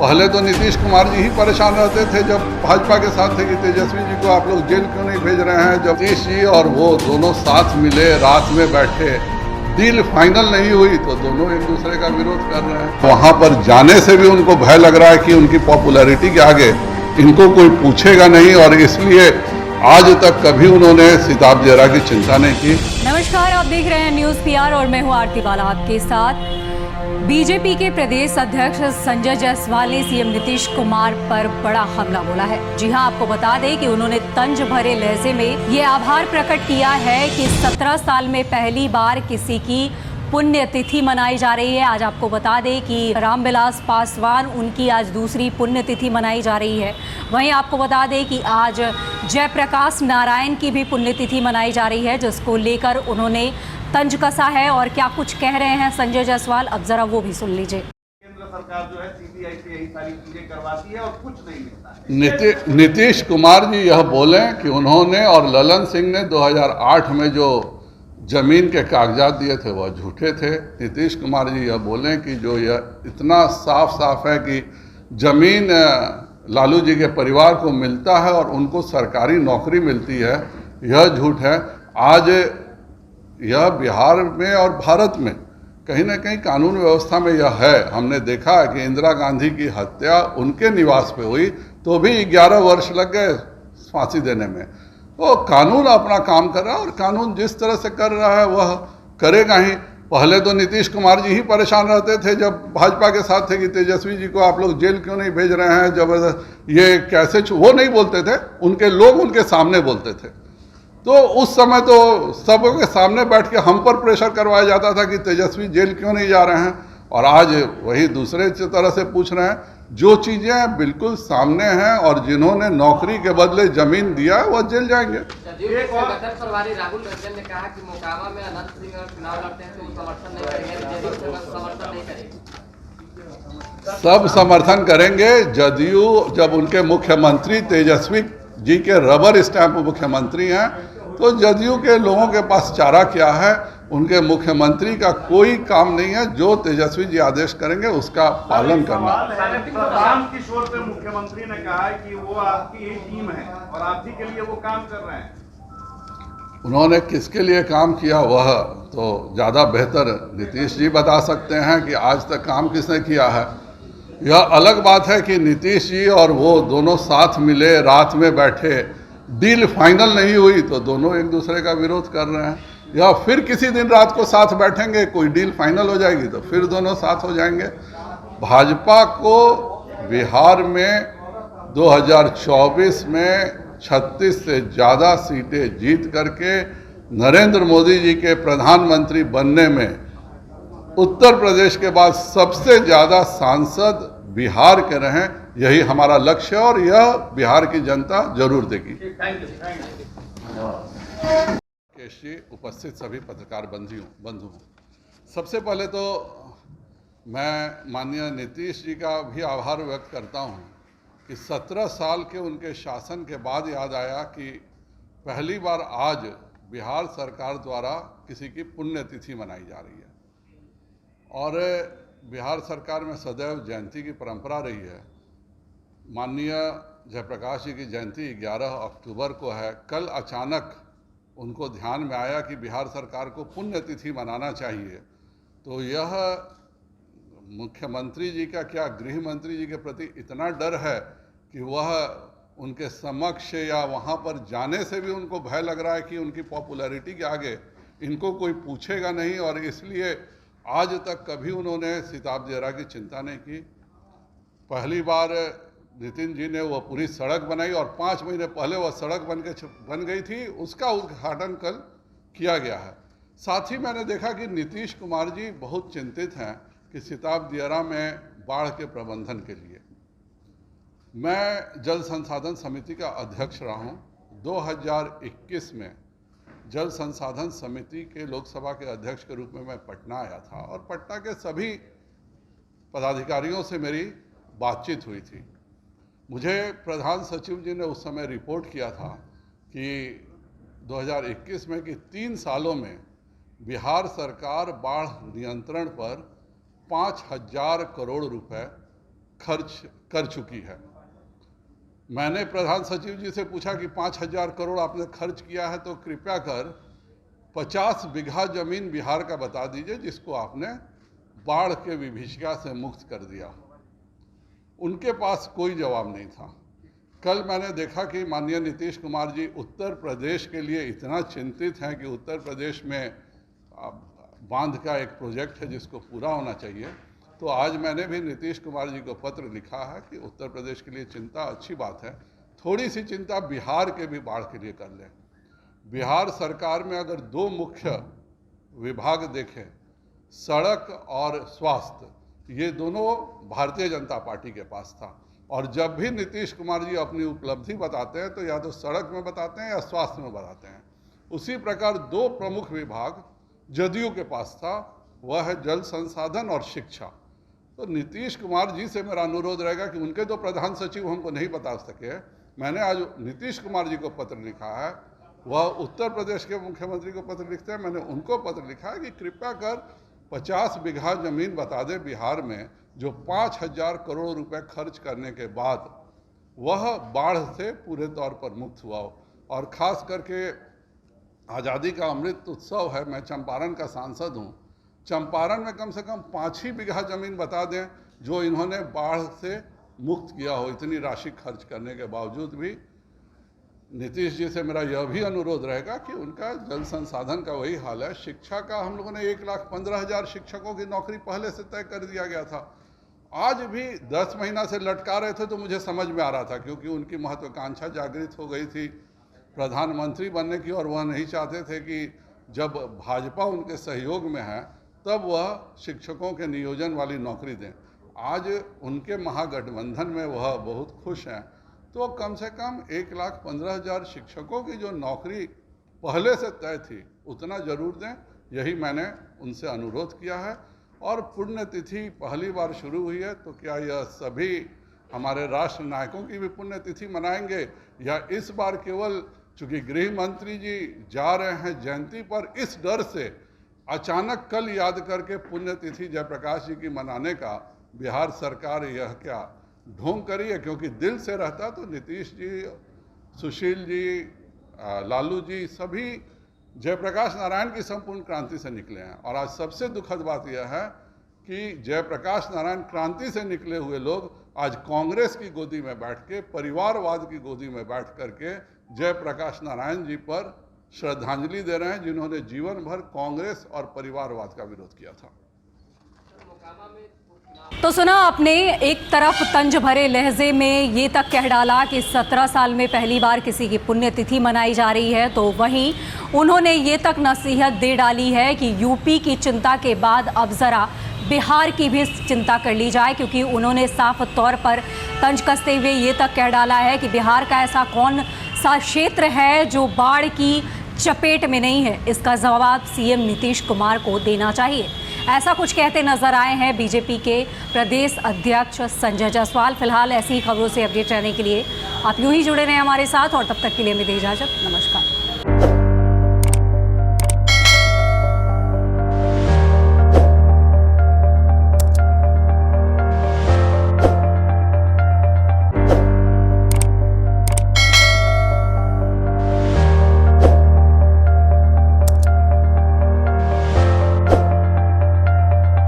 पहले तो नीतीश कुमार जी ही परेशान रहते थे जब भाजपा के साथ थे कि तेजस्वी जी को आप लोग जेल क्यों नहीं भेज रहे हैं। जब नीतीश जी और वो दोनों साथ मिले, रात में बैठे, डील फाइनल नहीं हुई तो दोनों एक दूसरे का विरोध कर रहे हैं। वहां पर जाने से भी उनको भय लग रहा है कि उनकी पॉपुलैरिटी के आगे इनको कोई पूछेगा नहीं, और इसलिए आज तक कभी उन्होंने सिताब जरा की चिंता नहीं की। नमस्कार, आप देख रहे हैं न्यूज़ पीआर और मैं हूं आरती बाला आपके साथ। बीजेपी के प्रदेश अध्यक्ष संजय जायसवाल ने सीएम नीतीश कुमार पर बड़ा हमला बोला है। जी हां, आपको बता दें कि उन्होंने तंज भरे लहजे में ये आभार प्रकट किया है कि 17 साल में पहली बार किसी की पुण्यतिथि मनाई जा रही है। आज आपको बता दें कि रामविलास पासवान, उनकी आज दूसरी पुण्यतिथि मनाई जा रही है। वहीं आपको बता दें कि आज जयप्रकाश नारायण की भी पुण्यतिथि मनाई जा रही है, जिसको लेकर उन्होंने तंज कसा है। और क्या कुछ कह रहे हैं संजय जायसवाल, अब जरा वो भी सुन लीजिए। केंद्र सरकार जो है सीबीआई से यही सारी चीजें करवाती है और कुछ नहीं मिलता है। नीतीश कुमार जी यह बोले कि उन्होंने और ललन सिंह ने 2008 में जो जमीन के कागजात दिए थे वह झूठे थे। नीतीश कुमार जी यह बोले कि जो यह इतना साफ साफ है कि जमीन लालू जी के परिवार को मिलता है और उनको सरकारी नौकरी मिलती है, यह झूठ है। आज यह बिहार में और भारत में कहीं ना कहीं कानून व्यवस्था में यह है। हमने देखा कि इंदिरा गांधी की हत्या उनके निवास पे हुई तो भी 11 वर्ष लग गए फांसी देने में। वो कानून अपना काम कर रहा है और कानून जिस तरह से कर रहा है वह करेगा ही। पहले तो नीतीश कुमार जी ही परेशान रहते थे जब भाजपा के साथ थे कि तेजस्वी जी को आप लोग जेल क्यों नहीं भेज रहे हैं, जबरदस्त ये कैसे। वो नहीं बोलते थे, उनके लोग उनके सामने बोलते थे। तो उस समय तो सबों के सामने बैठ के हम पर प्रेशर करवाया जाता था कि तेजस्वी जेल क्यों नहीं जा रहे हैं। और आज वही दूसरे तरह से पूछ रहे हैं। जो चीजें बिल्कुल सामने हैं और जिन्होंने नौकरी के बदले जमीन दिया है वह जेल जाएंगे। प्रभारी राहुल रंजन ने कहा कि मोकामा में अनंत सिंह अगर चुनाव लड़ते हैं तो वो समर्थन नहीं करेंगे, समर्थन नहीं करेंगे। सब समर्थन करेंगे। जदयू जब उनके मुख्यमंत्री तेजस्वी जी के रबर स्टैंप मुख्यमंत्री हैं तो जदयू के लोगों के पास चारा क्या है। उनके मुख्यमंत्री का कोई काम नहीं है, जो तेजस्वी जी आदेश करेंगे उसका पालन करना। प्रशांत किशोर पे मुख्यमंत्री ने कहा है कि वो आपकी ही टीम है और आप ही के लिए वो काम कर रहे हैं। उन्होंने किसके लिए काम किया वह तो ज़्यादा बेहतर नीतीश जी बता सकते हैं कि आज तक काम किसने किया है। यह अलग बात है कि नीतीश जी और वो दोनों साथ मिले, रात में बैठे, डील फाइनल नहीं हुई तो दोनों एक दूसरे का विरोध कर रहे हैं। या फिर किसी दिन रात को साथ बैठेंगे, कोई डील फाइनल हो जाएगी तो फिर दोनों साथ हो जाएंगे। भाजपा को बिहार में 2024 में 36 से ज़्यादा सीटें जीत करके नरेंद्र मोदी जी के प्रधानमंत्री बनने में उत्तर प्रदेश के बाद सबसे ज़्यादा सांसद बिहार के रहें, यही हमारा लक्ष्य है और यह बिहार की जनता जरूर देगी। केश जी, उपस्थित सभी पत्रकार बंधु, सबसे पहले तो मैं माननीय नीतीश जी का भी आभार व्यक्त करता हूं कि 17 साल के उनके शासन के बाद याद आया कि पहली बार आज बिहार सरकार द्वारा किसी की पुण्यतिथि मनाई जा रही है। और बिहार सरकार में सदैव जयंती की परंपरा रही है। माननीय जयप्रकाश जी की जयंती 11 अक्टूबर को है। कल अचानक उनको ध्यान में आया कि बिहार सरकार को पुण्यतिथि मनाना चाहिए। तो यह मुख्यमंत्री जी का क्या गृह मंत्री जी के प्रति इतना डर है कि वह उनके समक्ष या वहाँ पर जाने से भी उनको भय लग रहा है कि उनकी पॉपुलैरिटी के आगे इनको कोई पूछेगा नहीं, और इसलिए आज तक कभी उन्होंने सिताब जरा की चिंता नहीं की। पहली बार नितिन जी ने वो पूरी सड़क बनाई और 5 महीने पहले वह सड़क बन गई थी, उसका उद्घाटन कल किया गया है। साथ ही मैंने देखा कि नीतीश कुमार जी बहुत चिंतित हैं कि सिताब दियारा में बाढ़ के प्रबंधन के लिए। मैं जल संसाधन समिति का अध्यक्ष रहा हूँ। 2021 में जल संसाधन समिति के लोकसभा के अध्यक्ष के रूप में मैं पटना आया था और पटना के सभी पदाधिकारियों से मेरी बातचीत हुई थी। मुझे प्रधान सचिव जी ने उस समय रिपोर्ट किया था कि 2021 में कि 3 सालों में बिहार सरकार बाढ़ नियंत्रण पर 5,000 करोड़ रुपए खर्च कर चुकी है। मैंने प्रधान सचिव जी से पूछा कि 5,000 करोड़ आपने खर्च किया है, तो कृपया कर 50 बीघा जमीन बिहार का बता दीजिए जिसको आपने बाढ़ के विभीषिका से मुक्त कर दिया। उनके पास कोई जवाब नहीं था। कल मैंने देखा कि माननीय नीतीश कुमार जी उत्तर प्रदेश के लिए इतना चिंतित हैं कि उत्तर प्रदेश में बांध का एक प्रोजेक्ट है जिसको पूरा होना चाहिए। तो आज मैंने भी नीतीश कुमार जी को पत्र लिखा है कि उत्तर प्रदेश के लिए चिंता अच्छी बात है, थोड़ी सी चिंता बिहार के भी बाढ़ के लिए कर लें। बिहार सरकार में अगर 2 मुख्य विभाग देखें, सड़क और स्वास्थ्य, ये दोनों भारतीय जनता पार्टी के पास था। और जब भी नीतीश कुमार जी अपनी उपलब्धि बताते हैं तो या तो सड़क में बताते हैं या स्वास्थ्य में बताते हैं। उसी प्रकार 2 प्रमुख विभाग जदयू के पास था, वह है जल संसाधन और शिक्षा। तो नीतीश कुमार जी से मेरा अनुरोध रहेगा कि उनके 2 प्रधान सचिव हमको नहीं बता सके। मैंने आज नीतीश कुमार जी को पत्र लिखा है, वह उत्तर प्रदेश के मुख्यमंत्री को पत्र लिखते हैं, मैंने उनको पत्र लिखा है कि कृपया कर 50 बीघा जमीन बता दे बिहार में जो 5,000 करोड़ रुपए खर्च करने के बाद वह बाढ़ से पूरे तौर पर मुक्त हुआ हो। और ख़ास करके आज़ादी का अमृत उत्सव है, मैं चंपारण का सांसद हूँ, चंपारण में कम से कम 5 ही बीघा जमीन बता दें जो इन्होंने बाढ़ से मुक्त किया हो। इतनी राशि खर्च करने के बावजूद भी नीतीश जी से मेरा यह भी अनुरोध रहेगा कि उनका जल संसाधन का वही हाल है। शिक्षा का हम लोगों ने 1,15,000 शिक्षकों की नौकरी पहले से तय कर दिया गया था। आज भी 10 महीना से लटका रहे थे तो मुझे समझ में आ रहा था, क्योंकि उनकी महत्वाकांक्षा जागृत हो गई थी प्रधानमंत्री बनने की, और वह नहीं चाहते थे कि जब भाजपा उनके सहयोग में है तब वह शिक्षकों के नियोजन वाली नौकरी दें। आज उनके महागठबंधन में वह बहुत खुश हैं, तो कम से कम 1,15,000 शिक्षकों की जो नौकरी पहले से तय थी उतना जरूर दें, यही मैंने उनसे अनुरोध किया है। और पुण्यतिथि पहली बार शुरू हुई है, तो क्या यह सभी हमारे राष्ट्र नायकों की भी पुण्यतिथि मनाएंगे, या इस बार केवल चूँकि गृह मंत्री जी जा रहे हैं जयंती पर, इस डर से अचानक कल याद करके पुण्यतिथि जयप्रकाश जी की मनाने का बिहार सरकार यह क्या ढोंग करी है? क्योंकि दिल से रहता तो नीतीश जी, सुशील जी, लालू जी सभी जयप्रकाश नारायण की संपूर्ण क्रांति से निकले हैं। और आज सबसे दुखद बात यह है कि जयप्रकाश नारायण क्रांति से निकले हुए लोग आज कांग्रेस की गोदी में बैठ के, परिवारवाद की गोदी में बैठ करके जयप्रकाश नारायण जी पर श्रद्धांजलि दे रहे हैं, जिन्होंने जीवन भर कांग्रेस और परिवारवाद का विरोध किया था। तो सुना आपने, एक तरफ तंज भरे लहजे में ये तक कह डाला कि 17 साल में पहली बार किसी की पुण्यतिथि मनाई जा रही है, तो वहीं उन्होंने ये तक नसीहत दे डाली है कि यूपी की चिंता के बाद अब ज़रा बिहार की भी चिंता कर ली जाए, क्योंकि उन्होंने साफ तौर पर तंज कसते हुए ये तक कह डाला है कि बिहार का ऐसा कौन सा क्षेत्र है जो बाढ़ की चपेट में नहीं है। इसका जवाब सीएम नीतीश कुमार को देना चाहिए। ऐसा कुछ कहते नजर आए हैं बीजेपी के प्रदेश अध्यक्ष संजय जायसवाल। फिलहाल ऐसी ही खबरों से अपडेट रहने के लिए आप यूं ही जुड़े रहें हमारे साथ, और तब तक के लिए हमें दे इजाजत। नमस्कार।